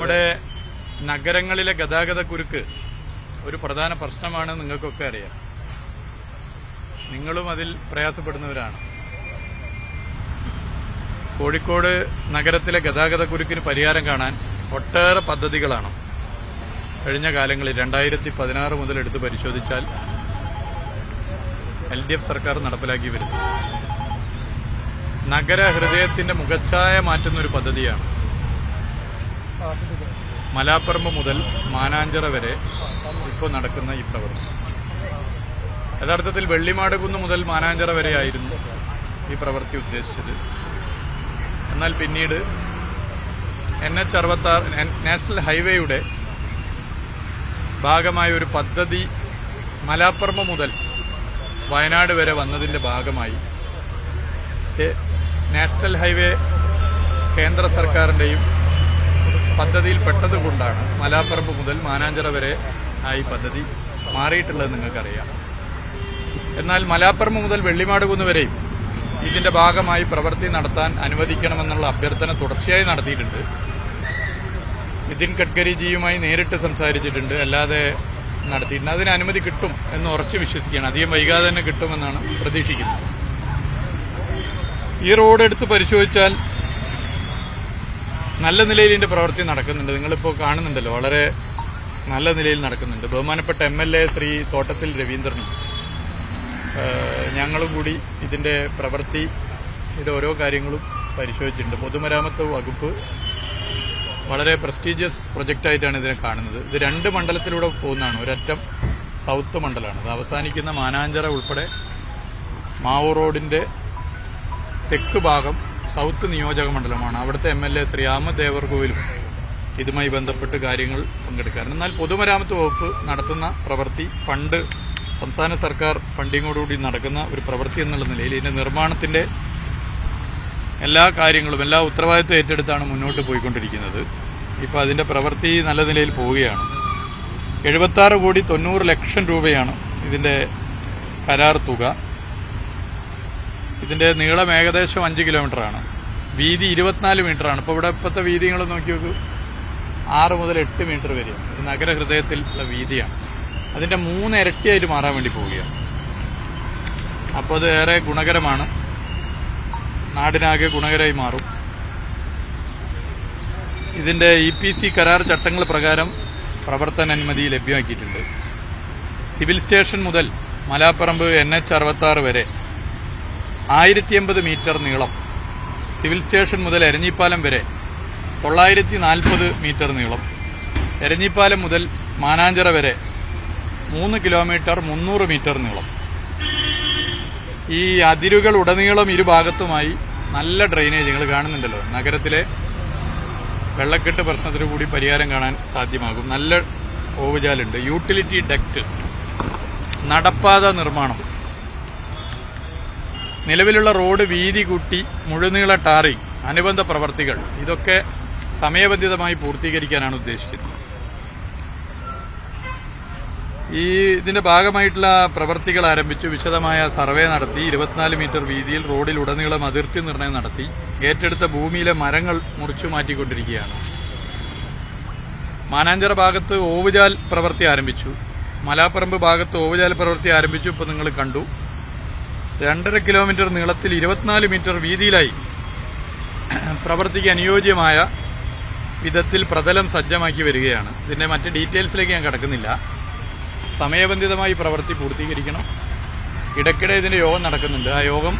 നമ്മുടെ നഗരങ്ങളിലെ ഗതാഗത കുരുക്ക് ഒരു പ്രധാന പ്രശ്നമാണ്, നിങ്ങൾക്കൊക്കെ അറിയാം. നിങ്ങളും അതിൽ പ്രയാസപ്പെടുന്നവരാണ്. കോഴിക്കോട് നഗരത്തിലെ ഗതാഗത കുരുക്കിന് പരിഹാരം കാണാൻ ഒട്ടേറെ പദ്ധതികളാണ് കഴിഞ്ഞ കാലങ്ങളിൽ 2016 മുതൽ എടുത്ത് പരിശോധിച്ചാൽ LDF സർക്കാർ നടപ്പിലാക്കി വരുന്നു. നഗര ഹൃദയത്തിന്റെ മുഖച്ഛായ മാറ്റുന്ന ഒരു പദ്ധതിയാണ് മലാപ്പറമ്പ് മുതൽ മാനാഞ്ചിറ വരെ ഇപ്പോൾ നടക്കുന്ന ഈ പ്രവൃത്തി. യഥാർത്ഥത്തിൽ വെള്ളിമാടുകുന്ന് മുതൽ മാനാഞ്ചിറ വരെയായിരുന്നു ഈ പ്രവൃത്തി ഉദ്ദേശിച്ചത്. എന്നാൽ പിന്നീട് NH-66 നാഷണൽ ഹൈവേയുടെ ഭാഗമായ ഒരു പദ്ധതി മലാപ്പറമ്പ് മുതൽ വയനാട് വരെ വന്നതിന്റെ ഭാഗമായി നാഷണൽ ഹൈവേ കേന്ദ്ര സർക്കാരിന്റെയും പദ്ധതിയിൽ പെട്ടതുകൊണ്ടാണ് മലാപ്പറമ്പ് മുതൽ മാനാഞ്ചിറ വരെ ഈ പദ്ധതി മാറിയിട്ടുള്ളത് നിങ്ങൾക്കറിയാം. എന്നാൽ മലാപ്പറമ്പ് മുതൽ വെള്ളിമാടുകുന്ന് വരെയും ഇതിന്റെ ഭാഗമായി പ്രവൃത്തി നടത്താൻ അനുവദിക്കണമെന്നുള്ള അഭ്യർത്ഥന തുടർച്ചയായി നടത്തിയിട്ടുണ്ട്. നിതിൻ ഗഡ്കരിജിയുമായി നേരിട്ട് സംസാരിച്ചിട്ടുണ്ട്, അല്ലാതെ നടത്തിയിട്ടുണ്ട്. അതിന് അനുമതി കിട്ടും എന്ന് ഉറച്ചു വിശ്വസിക്കുകയാണ്. അധികം വൈകാതെ തന്നെ കിട്ടുമെന്നാണ് പ്രതീക്ഷിക്കുന്നത്. ഈ റോഡ് എടുത്ത് പരിശോധിച്ചാൽ നല്ല നിലയിൽ ഇതിന്റെ പ്രവൃത്തി നടക്കുന്നുണ്ട്. നിങ്ങളിപ്പോൾ കാണുന്നുണ്ടല്ലോ, വളരെ നല്ല നിലയിൽ നടക്കുന്നുണ്ട്. ബഹുമാനപ്പെട്ട MLA ശ്രീ തോട്ടത്തിൽ രവീന്ദ്രനും ഞങ്ങളും കൂടി ഇതിന്റെ പ്രവൃത്തി ഓരോ കാര്യങ്ങളും പരിശോധിച്ചിട്ടുണ്ട്. പൊതുമരാമത്ത് വകുപ്പ് വളരെ പ്രസ്റ്റീജിയസ് പ്രൊജക്റ്റായിട്ടാണ് ഇതിനെ കാണുന്നത്. ഇത് 2 മണ്ഡലത്തിലൂടെ പോകുന്നതാണ്. ഒരറ്റം സൗത്ത് മണ്ഡലമാണ്, അത് അവസാനിക്കുന്ന മാനാഞ്ചിറ ഉൾപ്പെടെ മാവൂർ റോഡിന്റെ തെക്ക് ഭാഗം സൗത്ത് നിയോജക മണ്ഡലമാണ്. അവിടുത്തെ MLA ശ്രീ അഹമ്മദ് ദേവർകോവിലും ഇതുമായി ബന്ധപ്പെട്ട് കാര്യങ്ങൾ പങ്കെടുക്കാറുണ്ട്. എന്നാൽ പൊതുമരാമത്ത് വകുപ്പ് നടത്തുന്ന പ്രവൃത്തി ഫണ്ട് സംസ്ഥാന സർക്കാർ ഫണ്ടിങ്ങോടുകൂടി നടക്കുന്ന ഒരു പ്രവൃത്തി എന്നുള്ള നിലയിൽ ഇതിന്റെ നിർമ്മാണത്തിന്റെ എല്ലാ കാര്യങ്ങളും എല്ലാ ഉത്തരവാദിത്വം ഏറ്റെടുത്താണ് മുന്നോട്ട് പോയിക്കൊണ്ടിരിക്കുന്നത്. ഇപ്പോൾ അതിന്റെ പ്രവൃത്തി നല്ല നിലയിൽ പോവുകയാണ്. 76,90,00,000 രൂപയാണ് ഇതിന്റെ കരാർ തുക. ഇതിന്റെ നീളം ഏകദേശം 5 കിലോമീറ്ററാണ്, വീതി 24 മീറ്ററാണ്. ഇപ്പോൾ ഇപ്പോഴത്തെ വീതി നിങ്ങൾ നോക്കി നോക്കൂ, 6 മുതൽ 8 മീറ്റർ വരെയാണ്. ഇത് നഗരഹൃദയത്തിലുള്ള വീതിയാണ്. അതിന്റെ 3 ഇരട്ടിയായിട്ട് മാറാൻ വേണ്ടി പോവുകയാണ്. അപ്പോൾ അത് ഏറെ ഗുണകരമാണ്, നാടിനാകെ ഗുണകരമായി മാറും. ഇതിന്റെ EPC കരാർ ചട്ടങ്ങൾ പ്രകാരം പ്രവർത്തനാനുമതി ലഭ്യമാക്കിയിട്ടുണ്ട്. സിവിൽ സ്റ്റേഷൻ മുതൽ മലാപ്പറമ്പ് NH-66 വരെ 1080 മീറ്റർ നീളം, സിവിൽ സ്റ്റേഷൻ മുതൽ എരഞ്ഞിപ്പാലം വരെ 940 മീറ്റർ നീളം, എരഞ്ഞിപ്പാലം മുതൽ മാനാഞ്ചിറ വരെ 3 കിലോമീറ്റർ 300 മീറ്റർ നീളം. ഈ അതിരുകൾ ഉടനീളം ഇരുഭാഗത്തുമായി നല്ല ഡ്രെയിനേജ് നിങ്ങൾ കാണുന്നുണ്ടല്ലോ. നഗരത്തിലെ വെള്ളക്കെട്ട് പ്രശ്നത്തിന് കൂടി പരിഹാരം കാണാൻ സാധ്യമാകും. നല്ല ഓവുചാലുണ്ട്, യൂട്ടിലിറ്റി ഡക്റ്റ്, നടപ്പാത നിർമ്മാണം, നിലവിലുള്ള റോഡ് വീതി കൂട്ടി മുഴുനീള ടാറിംഗ്, അനുബന്ധ പ്രവർത്തികൾ, ഇതൊക്കെ സമയബന്ധിതമായി പൂർത്തീകരിക്കാനാണ് ഉദ്ദേശിക്കുന്നത്. ഇതിന്റെ ഭാഗമായിട്ടുള്ള പ്രവർത്തികൾ ആരംഭിച്ചു. വിശദമായ സർവേ നടത്തി, 24 മീറ്റർ വീതിയിൽ റോഡിലുടനീളം അതിർത്തി നിർണയം നടത്തി. ഏറ്റെടുത്ത ഭൂമിയിലെ മരങ്ങൾ മുറിച്ചു മാറ്റിക്കൊണ്ടിരിക്കുകയാണ്. മാനാഞ്ചിറ ഭാഗത്ത് ഓവുചാൽ പ്രവൃത്തി ആരംഭിച്ചു. മലാപ്പറമ്പ് ഭാഗത്ത് ഓവുചാൽ പ്രവൃത്തി ആരംഭിച്ചു. ഇപ്പോൾ നിങ്ങൾ കണ്ടു, 2.5 കിലോമീറ്റർ നീളത്തിൽ 24 മീറ്റർ വീതിയിലായി പ്രവൃത്തിക്ക് അനുയോജ്യമായ വിധത്തിൽ പ്രതലം സജ്ജമാക്കി വരികയാണ്. ഇതിന്റെ മറ്റ് ഡീറ്റെയിൽസിലേക്ക് ഞാൻ കടക്കുന്നില്ല. സമയബന്ധിതമായി പ്രവൃത്തി പൂർത്തീകരിക്കണം. ഇടയ്ക്കിടെ ഇതിന്റെ യോഗം നടക്കുന്നുണ്ട്. ആ യോഗം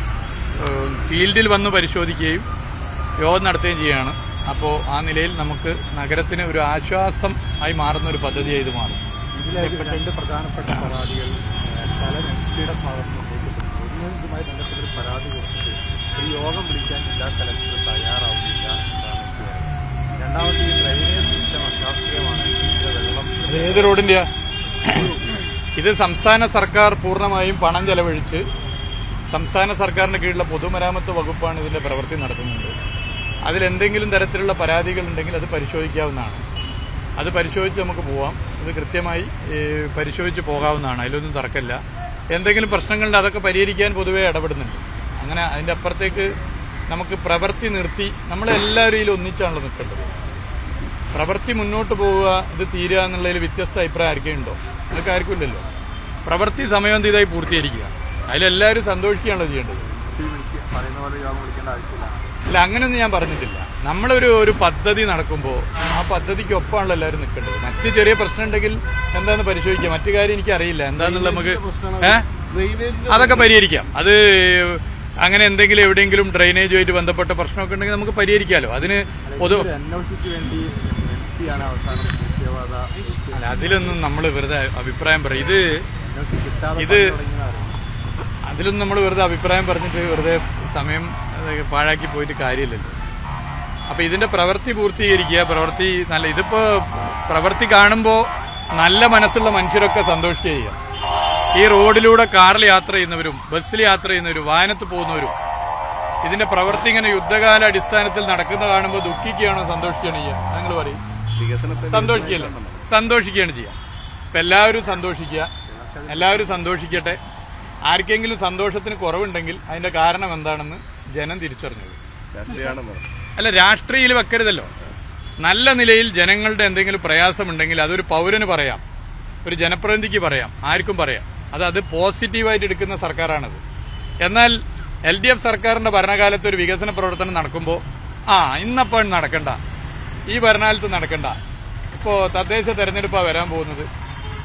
ഫീൽഡിൽ വന്ന് പരിശോധിക്കുകയും യോഗം നടത്തുകയും ചെയ്യുകയാണ്. അപ്പോൾ ആ നിലയിൽ നമുക്ക് നഗരത്തിന് ഒരു ആശ്വാസം ആയി മാറുന്ന ഒരു പദ്ധതിയായി ഇത് മാറും. ഇതിലെ 2 പ്രധാനപ്പെട്ട പരാതികൾ പല വ്യക്തിയുടെ ഇതുമായി ബന്ധപ്പെട്ടൊരു പരാതി കൊടുത്തിട്ട് ഒരു യോഗം വിളിക്കാൻ ജില്ലാ കലക്ടർ തയ്യാറാവുന്നില്ല എന്നാണ്. രണ്ടാമത് ഈ ഡ്രെയിനേജ് സിസ്റ്റം അശാസ്ത്രീയമാണ്. വെള്ളം ഏത് റോഡിന്റെയാ? ഇത് സംസ്ഥാന സർക്കാർ പൂർണ്ണമായും പണം ചെലവഴിച്ച് സംസ്ഥാന സർക്കാരിന്റെ കീഴിലുള്ള പൊതുമരാമത്ത് വകുപ്പാണ് ഇതിന്റെ പ്രവൃത്തി നടത്തുന്നത്. അതിലെന്തെങ്കിലും തരത്തിലുള്ള പരാതികൾ ഉണ്ടെങ്കിൽ അത് പരിശോധിക്കാവുന്നതാണ്. അത് പരിശോധിച്ച് നമുക്ക് പോവാം. ഇത് കൃത്യമായി പരിശോധിച്ച് പോകാവുന്നതാണ്, അതിലൊന്നും തർക്കമില്ല. എന്തെങ്കിലും പ്രശ്നങ്ങളുണ്ട് അതൊക്കെ പരിഹരിക്കാൻ പൊതുവെ ഇടപെടുന്നുണ്ട്. അങ്ങനെ അതിന്റെ അപ്പുറത്തേക്ക് നമുക്ക് പ്രവൃത്തി നിർത്തി നമ്മളെല്ലാവരും ഇതിൽ ഒന്നിച്ചാണല്ലോ നിൽക്കേണ്ടത്. പ്രവൃത്തി മുന്നോട്ട് പോവുക, ഇത് തീരുക എന്നുള്ളതിൽ വ്യത്യസ്ത അഭിപ്രായം ആർക്കും ഉണ്ടോ? നിങ്ങൾക്ക് ആർക്കും ഇല്ലല്ലോ. പ്രവൃത്തി സമയബന്ധിതമായി പൂർത്തീകരിക്കുക, അതിലെല്ലാവരും സന്തോഷിക്കുകയാണല്ലോ ചെയ്യേണ്ടത്. പറയുന്ന പോലെ യോഗം വിളിക്കേണ്ട ആവശ്യമില്ല. അല്ല, അങ്ങനെയൊന്നും ഞാൻ പറഞ്ഞിട്ടില്ല. നമ്മളൊരു പദ്ധതി നടക്കുമ്പോൾ ആ പദ്ധതിക്കൊപ്പമാണല്ലോ എല്ലാവരും നിൽക്കേണ്ടത്. മറ്റ് ചെറിയ പ്രശ്നം ഉണ്ടെങ്കിൽ എന്താണെന്ന് പരിശോധിക്കാം. മറ്റു കാര്യം എനിക്കറിയില്ല എന്താണെന്നുള്ള നമുക്ക് അതൊക്കെ പരിഹരിക്കാം. അത് അങ്ങനെ എന്തെങ്കിലും എവിടെയെങ്കിലും ഡ്രെയിനേജുമായിട്ട് ബന്ധപ്പെട്ട പ്രശ്നമൊക്കെ ഉണ്ടെങ്കിൽ നമുക്ക് പരിഹരിക്കാമല്ലോ. അതിന് അല്ല, അതിലൊന്നും നമ്മൾ വെറുതെ അഭിപ്രായം പറയും. ഇത് അതിലൊന്നും നമ്മൾ വെറുതെ അഭിപ്രായം പറഞ്ഞിട്ട് വെറുതെ സമയം പാഴാക്കി പോയിട്ട് കാര്യമില്ലല്ലോ. അപ്പൊ ഇതിന്റെ പ്രവൃത്തി പൂർത്തീകരിക്കുക. പ്രവൃത്തി നല്ല, ഇതിപ്പോ പ്രവൃത്തി കാണുമ്പോൾ നല്ല മനസ്സുള്ള മനുഷ്യരൊക്കെ സന്തോഷിക്കുക ചെയ്യുക. ഈ റോഡിലൂടെ കാറിൽ യാത്ര ചെയ്യുന്നവരും ബസ്സിൽ യാത്ര ചെയ്യുന്നവരും വാഹനത്ത് പോകുന്നവരും ഇതിന്റെ പ്രവൃത്തി ഇങ്ങനെ യുദ്ധകാല അടിസ്ഥാനത്തിൽ നടക്കുന്ന കാണുമ്പോൾ ദുഃഖിക്കുകയാണോ സന്തോഷിക്കുകയാണോ ചെയ്യുക? നിങ്ങൾ പറയും. സന്തോഷിക്കുകയല്ലേ? സന്തോഷിക്കുകയാണ് ചെയ്യുക. ഇപ്പൊ എല്ലാവരും സന്തോഷിക്കുക, എല്ലാവരും സന്തോഷിക്കട്ടെ. ആർക്കെങ്കിലും സന്തോഷത്തിന് കുറവുണ്ടെങ്കിൽ അതിന്റെ കാരണം എന്താണെന്ന് ജനം തിരിച്ചറിഞ്ഞത്. അല്ല, രാഷ്ട്രീയത്തിൽ വെക്കരുതല്ലോ. നല്ല നിലയിൽ ജനങ്ങളുടെ എന്തെങ്കിലും പ്രയാസമുണ്ടെങ്കിൽ അതൊരു പൗരന് പറയാം, ഒരു ജനപ്രതിനിധിക്ക് പറയാം, ആർക്കും പറയാം. അത് പോസിറ്റീവായിട്ട് എടുക്കുന്ന സർക്കാരാണത്. എന്നാൽ LDF സർക്കാരിന്റെ ഭരണകാലത്ത് ഒരു വികസന പ്രവർത്തനം നടക്കുമ്പോൾ ഇന്നപ്പോൾ നടക്കണ്ട, ഈ ഭരണകാലത്ത് നടക്കണ്ട, ഇപ്പോൾ തദ്ദേശ തെരഞ്ഞെടുപ്പാണ് വരാൻ പോകുന്നത്,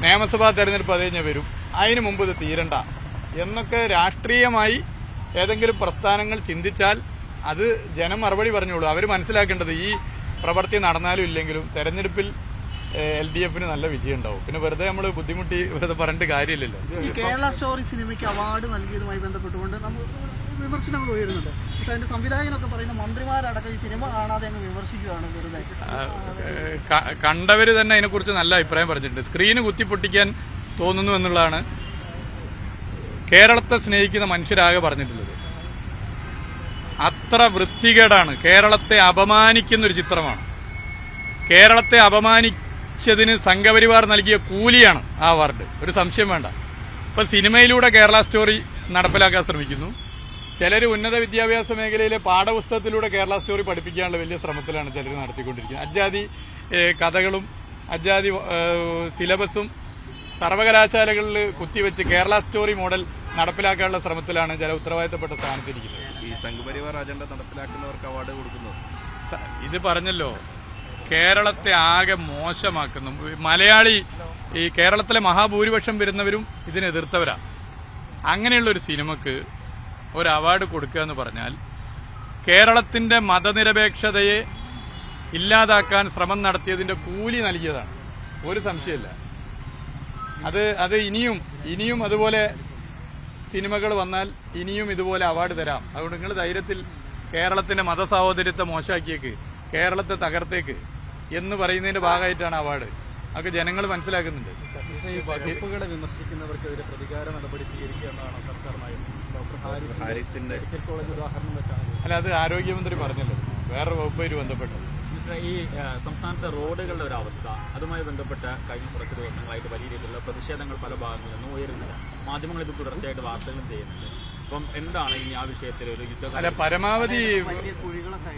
നിയമസഭാ തെരഞ്ഞെടുപ്പ് അത് കഴിഞ്ഞാൽ വരും, അതിനു മുമ്പ് ഇത് തീരണ്ട എന്നൊക്കെ രാഷ്ട്രീയമായി ഏതെങ്കിലും പ്രസ്ഥാനങ്ങൾ ചിന്തിച്ചാൽ അത് ജനം മറുപടി പറഞ്ഞോളൂ. അവർ മനസ്സിലാക്കേണ്ടത് ഈ പ്രവൃത്തി നടന്നാലും ഇല്ലെങ്കിലും തെരഞ്ഞെടുപ്പിൽ LDFന് നല്ല വിജയം ഉണ്ടാവും. പിന്നെ വെറുതെ നമ്മൾ ബുദ്ധിമുട്ടി വെറുതെ പറഞ്ഞിട്ട് കാര്യമില്ലല്ലോ. ഈ കേരള സ്റ്റോറി സിനിമയ്ക്ക് അവാർഡ് നൽകിയതുമായി ബന്ധപ്പെട്ടുകൊണ്ട് നമ്മൾ വിമർശനങ്ങൾ ഉയരുന്നുണ്ട്. പക്ഷെ അതിന്റെ സംവിധായകനൊക്കെ പറയുന്ന മന്ത്രിമാരടക്കം ഈ സിനിമ കാണാതെ അങ്ങ് വിമർശിക്കുകയാണ് വെറുതെ. കണ്ടവര് തന്നെ അതിനെക്കുറിച്ച് നല്ല അഭിപ്രായം പറഞ്ഞിട്ടുണ്ട്. സ്ക്രീന് കുത്തിപ്പൊട്ടിക്കാൻ തോന്നുന്നു എന്നുള്ളതാണ് കേരളത്തെ സ്നേഹിക്കുന്ന മനുഷ്യരാകെ പറഞ്ഞിട്ടുള്ളത്. അത്ര വൃത്തികേടാണ്. കേരളത്തെ അപമാനിക്കുന്നൊരു ചിത്രമാണ്. കേരളത്തെ അപമാനിച്ചതിന് സംഘപരിവാർ നൽകിയ കൂലിയാണ് ആ അവാർഡ്, ഒരു സംശയം വേണ്ട. ഇപ്പൊ സിനിമയിലൂടെ കേരള സ്റ്റോറി നടപ്പിലാക്കാൻ ശ്രമിക്കുന്നു. ചിലർ ഉന്നത വിദ്യാഭ്യാസ മേഖലയിലെ പാഠപുസ്തകത്തിലൂടെ കേരള സ്റ്റോറി പഠിപ്പിക്കാനുള്ള വലിയ ശ്രമത്തിലാണ് ചിലർ നടത്തിക്കൊണ്ടിരിക്കുന്നത്. അജാതി കഥകളും അജാതി സിലബസും സർവകലാശാലകളിൽ കുത്തിവെച്ച് കേരള സ്റ്റോറി മോഡൽ നടപ്പിലാക്കാനുള്ള ശ്രമത്തിലാണ് ചില ഉത്തരവാദിത്തപ്പെട്ട സ്ഥാനത്തിരിക്കുന്നത്. ഈ സംഘപരിവാർ അജണ്ട നടപ്പിലാക്കുന്നവർക്ക് അവാർഡ് കൊടുക്കുന്നു. ഇത് പറഞ്ഞല്ലോ, കേരളത്തെ ആകെ മോശമാക്കുന്നു. മലയാളി, ഈ കേരളത്തിലെ മഹാഭൂരിപക്ഷം വരുന്നവരും ഇതിനെ എതിർത്തവരാ. അങ്ങനെയുള്ള ഒരു സിനിമക്ക് ഒരു അവാർഡ് കൊടുക്കുക എന്ന് പറഞ്ഞാൽ കേരളത്തിന്റെ മതനിരപേക്ഷതയെ ഇല്ലാതാക്കാൻ ശ്രമം നടത്തിയതിന്റെ കൂലി നൽകിയതാണ്, ഒരു സംശയമില്ല. അത് ഇനിയും അതുപോലെ സിനിമകൾ വന്നാൽ ഇനിയും ഇതുപോലെ അവാർഡ് തരാം. അതുകൊണ്ട് നിങ്ങൾ ധൈര്യത്തിൽ കേരളത്തിന്റെ മതസഹോദര്യത്തെ മോശമാക്കിയേക്ക്, കേരളത്തെ തകർത്തേക്ക് എന്ന് പറയുന്നതിന്റെ ഭാഗമായിട്ടാണ് അവാർഡ്. അതൊക്കെ ജനങ്ങൾ മനസ്സിലാക്കുന്നുണ്ട്. വകുപ്പുകളെ വിമർശിക്കുന്നവർക്കെതിരെ പ്രതികാര നടപടി സ്വീകരിക്കുക എന്നാണ് സർക്കാർ നയം. ഡോക്ടർ ഹാരിസിന്റെ മെഡിക്കൽ കോളേജ് ഉദാഹരണം വെച്ചാണ്. അല്ല, അത് ആരോഗ്യമന്ത്രി പറഞ്ഞല്ലോ, വേറെ വകുപ്പായിട്ട് ബന്ധപ്പെട്ടത്. ഈ സംസ്ഥാനത്തെ റോഡുകളുടെ ഒരു അവസ്ഥ, അതുമായി ബന്ധപ്പെട്ട കഴിഞ്ഞ കുറച്ച് ദിവസങ്ങളായിട്ട് വലിയ രീതിയിലുള്ള പ്രതിഷേധങ്ങൾ പല ഭാഗങ്ങളിൽ നിന്നും ഉയരുന്നില്ല. മാധ്യമങ്ങൾ ഇത് തുടർച്ചയായിട്ട് വാർത്തകളും ചെയ്യുന്നുണ്ട്. അപ്പം എന്താണ് ഇനി ആ വിഷയത്തിൽ ഒരു യുദ്ധം?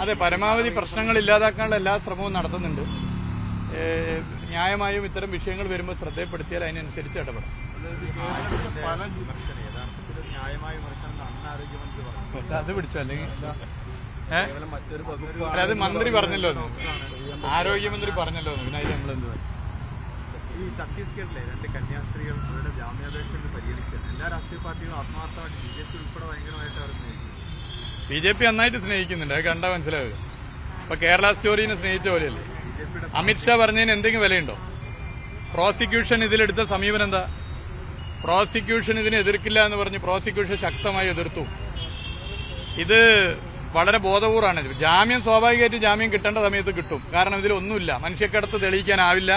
അല്ല, പരമാവധി പ്രശ്നങ്ങൾ ഇല്ലാതാക്കാനുള്ള എല്ലാ ശ്രമവും നടത്തുന്നുണ്ട്. ന്യായമായും ഇത്തരം വിഷയങ്ങൾ വരുമ്പോൾ ശ്രദ്ധയപ്പെടുത്തിയാൽ അതിനനുസരിച്ച് ഇടപെടാം. അത് പിടിച്ചോ, അല്ലെങ്കിൽ അത് മന്ത്രി പറഞ്ഞല്ലോ, ആരോഗ്യമന്ത്രി പറഞ്ഞല്ലോ. പിന്നെ അതിൽ നമ്മളെന്ത്? ഈ ഛത്തീസ്ഗഡിലെ 2 കന്യാസ്ത്രീകൾ അവരുടെ ജാമ്യാപേക്ഷ പരിഗണിക്കാൻ എല്ലാ രാഷ്ട്രീയ പാർട്ടികളും ആത്മാർത്ഥമായിട്ട് BJP ഉൾപ്പെടെ ഭയങ്കരമായിട്ട് അവർ സ്നേഹിക്കും. BJP നന്നായിട്ട് സ്നേഹിക്കുന്നുണ്ട്, അത് കണ്ടാൽ മനസ്സിലാവും. ഇപ്പൊ കേരള സ്റ്റോറിനെ സ്നേഹിച്ച പോലെയല്ലേ. അമിത്ഷാ പറഞ്ഞതിന് എന്തെങ്കിലും വിലയുണ്ടോ? പ്രോസിക്യൂഷൻ ഇതിലെടുത്ത സമീപനം എന്താ? പ്രോസിക്യൂഷൻ ഇതിനെ എതിർക്കില്ല എന്ന് പറഞ്ഞ് പ്രോസിക്യൂഷൻ ശക്തമായി എതിർത്തു. ഇത് വളരെ ബോധപൂർവമാണ്. ജാമ്യം സ്വാഭാവികമായിട്ട് ജാമ്യം കിട്ടേണ്ട സമയത്ത് കിട്ടും. കാരണം ഇതിലൊന്നുമില്ല, മനുഷ്യക്കടത്ത് തെളിയിക്കാനാവില്ല,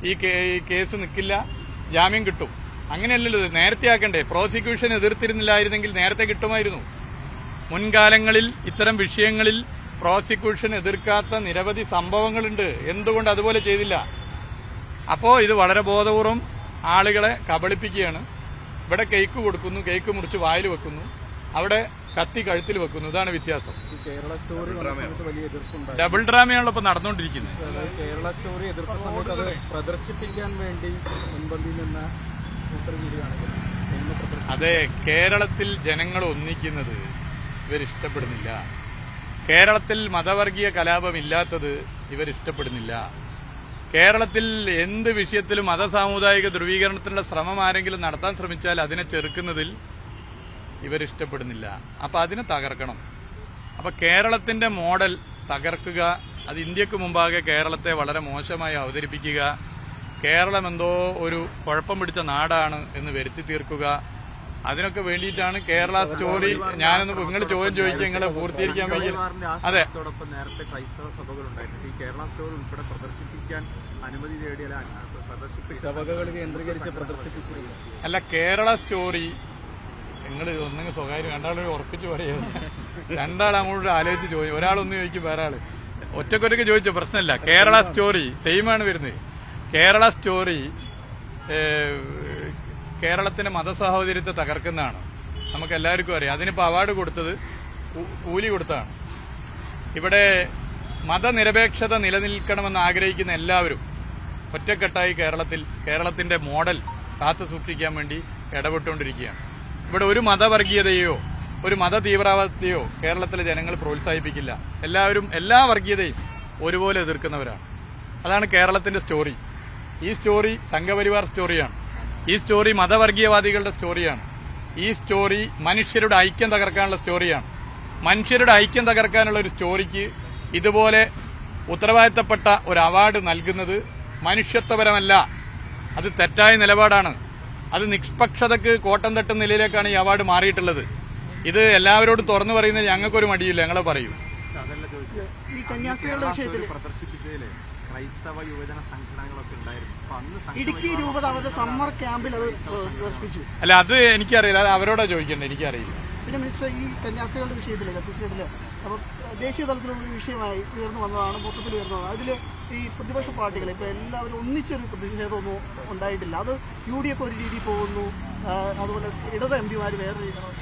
ഈ കേസ് നിൽക്കില്ല, ജാമ്യം കിട്ടും. അങ്ങനെയല്ലല്ലോ നേരത്തെ ആക്കണ്ടേ. പ്രോസിക്യൂഷൻ എതിർത്തിരുന്നില്ലായിരുന്നെങ്കിൽ നേരത്തെ കിട്ടുമായിരുന്നു. മുൻകാലങ്ങളിൽ ഇത്തരം വിഷയങ്ങളിൽ പ്രോസിക്യൂഷൻ എതിർക്കാത്ത നിരവധി സംഭവങ്ങളുണ്ട്. എന്തുകൊണ്ട് അതുപോലെ ചെയ്തില്ല? അപ്പോൾ ഇത് വളരെ ബോധപൂർവം ആളുകളെ കബളിപ്പിക്കുകയാണ്. ഇവിടെ കേക്ക് കൊടുക്കുന്നു, കേക്ക് മുറിച്ച് വായിൽ വെക്കുന്നു, അവിടെ കത്തി കഴുത്തിൽ വെക്കുന്നു. ഇതാണ് വ്യത്യാസം. ഈ കേരള സ്റ്റോറി വന്ന സമയത്ത് വലിയ എതിർപ്പുണ്ടായി. ഡബിൾ ഡ്രാമയാണല്ലോ ഇപ്പൊ നടന്നുകൊണ്ടിരിക്കുന്നത്. അതായത് കേരള സ്റ്റോറി എതിർത്ത സമയത്ത് അത് പ്രദർശിപ്പിക്കാൻ വേണ്ടി മുൻപന്തിയിൽ നിന്ന് കൂട്ടർവീടുകയാണെങ്കിൽ അതെ, കേരളത്തിൽ ജനങ്ങൾ ഒന്നിക്കുന്നത് ഇവരിഷ്ടപ്പെടുന്നില്ല. കേരളത്തിൽ മതവർഗീയ കലാപമില്ലാത്തത് ഇവരിഷ്ടപ്പെടുന്നില്ല. കേരളത്തിൽ എന്ത് വിഷയത്തിലും മതസാമുദായിക ധ്രുവീകരണത്തിനുള്ള ശ്രമം ആരെങ്കിലും നടത്താൻ ശ്രമിച്ചാൽ അതിനെ ചെറുക്കുന്നതിൽ ഇവരിഷ്ടപ്പെടുന്നില്ല. അപ്പൊ അതിനെ തകർക്കണം. അപ്പൊ കേരളത്തിന്റെ മോഡൽ തകർക്കുക, അത് ഇന്ത്യക്ക് മുമ്പാകെ കേരളത്തെ വളരെ മോശമായി അവതരിപ്പിക്കുക, കേരളം എന്തോ ഒരു കുഴപ്പം പിടിച്ച നാടാണ് എന്ന് വരുത്തി തീർക്കുക, അതിനൊക്കെ വേണ്ടിയിട്ടാണ് കേരള സ്റ്റോറി. ഞാനൊന്ന് നിങ്ങൾ ചോദ്യം ചോദിക്കുക, നിങ്ങളെ പൂർത്തീകരിക്കാൻ വയ്യ. അതെ, നേരത്തെ ക്രൈസ്തവ സഭകളുണ്ടായിരുന്നു. ഈ കേരള സ്റ്റോറി ഉൾപ്പെടെ പ്രദർശിപ്പിക്കാൻ അനുമതി തേടിയ സഭകൾ കേന്ദ്രീകരിച്ച് പ്രദർശിപ്പിച്ചിരുന്നു. അല്ല, കേരള സ്റ്റോറി നിങ്ങൾ ഒന്നെങ്കിൽ സ്വകാര്യം രണ്ടാളും ഉറപ്പിച്ച് പറയുക. രണ്ടാൾ അങ്ങോട്ട് ആലോചിച്ച് ചോദിക്കും. ഒരാളൊന്ന് ചോദിക്കും, വേറെ ആള് ഒറ്റക്കൊറ്റക്ക് ചോദിച്ച പ്രശ്നമില്ല. കേരള സ്റ്റോറി സെയിമാണ് വരുന്നത്. കേരള സ്റ്റോറി കേരളത്തിന്റെ മതസാഹോദര്യത്തെ തകർക്കുന്നതാണ്. നമുക്ക് എല്ലാവർക്കും അറിയാം. അതിനിപ്പോൾ അവാർഡ് കൊടുത്തത് കൂലി കൊടുത്താണ്. ഇവിടെ മതനിരപേക്ഷത നിലനിൽക്കണമെന്ന് ആഗ്രഹിക്കുന്ന എല്ലാവരും ഒറ്റക്കെട്ടായി കേരളത്തിന്റെ മോഡൽ കാത്തു സൂക്ഷിക്കാൻ വേണ്ടി ഇടപെട്ടുകൊണ്ടിരിക്കുകയാണ്. ഇവിടെ ഒരു മതവർഗീയതയോ ഒരു മത തീവ്രവാദത്തെയോ കേരളത്തിലെ ജനങ്ങൾ പ്രോത്സാഹിപ്പിക്കില്ല. എല്ലാവരും എല്ലാ വർഗീയതയും ഒരുപോലെ എതിർക്കുന്നവരാണ്. അതാണ് കേരളത്തിന്റെ സ്റ്റോറി. ഈ സ്റ്റോറി സംഘപരിവാർ സ്റ്റോറിയാണ്. ഈ സ്റ്റോറി മതവർഗീയവാദികളുടെ സ്റ്റോറിയാണ്. ഈ സ്റ്റോറി മനുഷ്യരുടെ ഐക്യം തകർക്കാനുള്ള സ്റ്റോറിയാണ്. മനുഷ്യരുടെ ഐക്യം തകർക്കാനുള്ള ഒരു സ്റ്റോറിക്ക് ഇതുപോലെ ഉത്തരവാദിത്തപ്പെട്ട ഒരു അവാർഡ് നൽകുന്നത് മനുഷ്യത്വപരമല്ല. അത് തെറ്റായ നിലപാടാണ്. അത് നിഷ്പക്ഷതയ്ക്ക് കോട്ടം തട്ടുന്ന നിലയിലേക്കാണ് ഈ അവാർഡ് മാറിയിട്ടുള്ളത്. ഇത് എല്ലാവരോടും തുറന്നു പറയുന്നത് ഞങ്ങൾക്കൊരു മടിയില്ല. ഞങ്ങളെ പറയൂ. ഈ കന്യാസ്ത്രീകളുടെ വിഷയത്തിൽ പ്രദർശിപ്പിച്ചതില് ക്രൈസ്തവ യുവജന സംഘടനകളൊക്കെ ഉണ്ടായിരുന്നു. ഇടുക്കി രൂപത അവരുടെ സമ്മർ ക്യാമ്പിൽ അത് പ്രദർശിപ്പിച്ചു. അല്ല, അത് എനിക്കറിയില്ല. അത് അവരോടാ ചോദിക്കണ്ടേ, എനിക്കറിയില്ല. പിന്നെ മിനിസ്റ്റർ, ഈ കന്യാസ്ത്രീകളുടെ വിഷയത്തിൽ ഛത്തീസ്ഗഡില് അപ്പം ദേശീയ തലത്തിലുള്ള ഒരു വിഷയമായി ഉയർന്നു വന്നതാണ്, മൊത്തത്തിൽ ഉയർന്നു വന്നത്. അതിൽ ഈ പ്രതിപക്ഷ പാർട്ടികൾ ഇപ്പൊ എല്ലാവരും ഒന്നിച്ചൊരു പ്രതിഷേധമൊന്നും ഉണ്ടായിട്ടില്ല. അത് UDF ഒരു രീതി പോകുന്നു, അതുപോലെ ഇടത് MP-മാർ വേറെ രീതിയാണ്.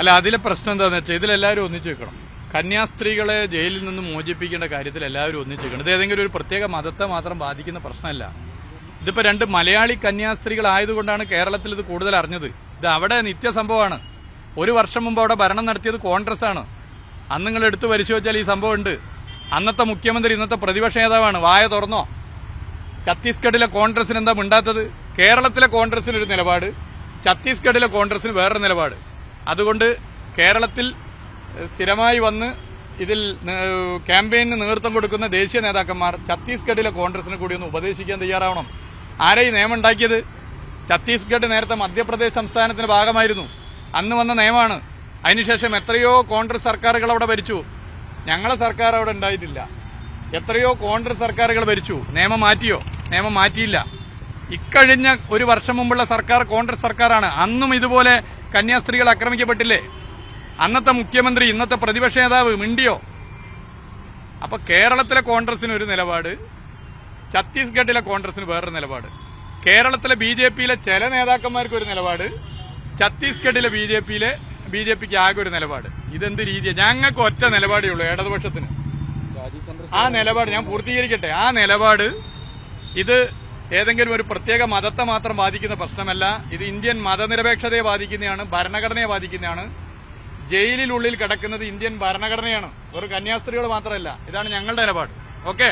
അല്ല, അതിലെ പ്രശ്നം എന്താണെന്ന് വെച്ചാൽ ഇതിലെല്ലാവരും ഒന്നിച്ചു വെക്കണം. കന്യാസ്ത്രീകളെ ജയിലിൽ നിന്ന് മോചിപ്പിക്കേണ്ട കാര്യത്തിൽ എല്ലാവരും ഒന്നിച്ചു വെക്കണം. ഇത് ഏതെങ്കിലും ഒരു പ്രത്യേക മതത്തെ മാത്രം ബാധിക്കുന്ന പ്രശ്നമല്ല. ഇതിപ്പോ 2 മലയാളി കന്യാസ്ത്രീകളായതുകൊണ്ടാണ് കേരളത്തിൽ ഇത് കൂടുതൽ അറിഞ്ഞത്. ഇത് അവിടെ നിത്യസംഭവമാണ്. 1 വർഷം മുമ്പ് അവിടെ ഭരണം നടത്തിയത് കോൺഗ്രസ് ആണ്. അന്ന് നിങ്ങൾ എടുത്തു പരിശോധിച്ചാൽ ഈ സംഭവം ഉണ്ട്. അന്നത്തെ മുഖ്യമന്ത്രി ഇന്നത്തെ പ്രതിപക്ഷ നേതാവാണ്. വായ തുറന്നോ? ഛത്തീസ്ഗഡിലെ കോൺഗ്രസിന് എന്താ മിണ്ടാത്തത്? കേരളത്തിലെ കോൺഗ്രസിനൊരു നിലപാട്, ഛത്തീസ്ഗഡിലെ കോൺഗ്രസിന് വേറൊരു നിലപാട്. അതുകൊണ്ട് കേരളത്തിൽ സ്ഥിരമായി വന്ന് ഇതിൽ ക്യാമ്പയിന് നേതൃത്വം കൊടുക്കുന്ന ദേശീയ നേതാക്കന്മാർ ഛത്തീസ്ഗഡിലെ കോൺഗ്രസിനെ കൂടി ഒന്ന് ഉപദേശിക്കാൻ തയ്യാറാവണം. ആരെ ഈ നിയമം ഉണ്ടാക്കിയത്? ഛത്തീസ്ഗഡ് നേരത്തെ മധ്യപ്രദേശ് സംസ്ഥാനത്തിന്റെ ഭാഗമായിരുന്നു. അന്ന് വന്ന നിയമമാണ്. അതിനുശേഷം എത്രയോ കോൺഗ്രസ് സർക്കാരുകൾ അവിടെ ഭരിച്ചു. ഞങ്ങളെ സർക്കാർ അവിടെ ഉണ്ടായിട്ടില്ല. എത്രയോ കോൺഗ്രസ് സർക്കാരുകൾ ഭരിച്ചു. നിയമം മാറ്റിയോ? നിയമം മാറ്റിയില്ല. ഇക്കഴിഞ്ഞ 1 വർഷം മുമ്പുള്ള സർക്കാർ കോൺഗ്രസ് സർക്കാരാണ്. അന്നും ഇതുപോലെ കന്യാസ്ത്രീകൾ ആക്രമിക്കപ്പെട്ടില്ലേ? അന്നത്തെ മുഖ്യമന്ത്രി ഇന്നത്തെ പ്രതിപക്ഷ നേതാവ് മിണ്ടിയോ? അപ്പൊ കേരളത്തിലെ കോൺഗ്രസിന് ഒരു നിലപാട്, ഛത്തീസ്ഗഡിലെ കോൺഗ്രസിന് വേറൊരു നിലപാട്, കേരളത്തിലെ BJP-യിലെ ചില നേതാക്കന്മാർക്ക് ഒരു നിലപാട്, ഛത്തീസ്ഗഡിലെ BJP-ക്ക് ആകെ ഒരു നിലപാട്. ഇതെന്ത് രീതിയാണ്? ഞങ്ങൾക്ക് ഒറ്റ നിലപാടേ ഉള്ളൂ ഇടതുപക്ഷത്തിന്. ആ നിലപാട് ഞാൻ പൂർത്തീകരിക്കട്ടെ. ആ നിലപാട് ഇത് ഏതെങ്കിലും ഒരു പ്രത്യേക മതത്തെ മാത്രം ബാധിക്കുന്ന പ്രശ്നമല്ല. ഇത് ഇന്ത്യൻ മതനിരപേക്ഷതയെ ബാധിക്കുന്നതാണ്, ഭരണഘടനയെ ബാധിക്കുന്നതാണ്. ജയിലിനുള്ളിൽ കിടക്കുന്നത് ഇന്ത്യൻ ഭരണഘടനയാണ്, ഒരു കന്യാസ്ത്രീകൾ മാത്രമല്ല. ഇതാണ് ഞങ്ങളുടെ നിലപാട്. ഓക്കെ.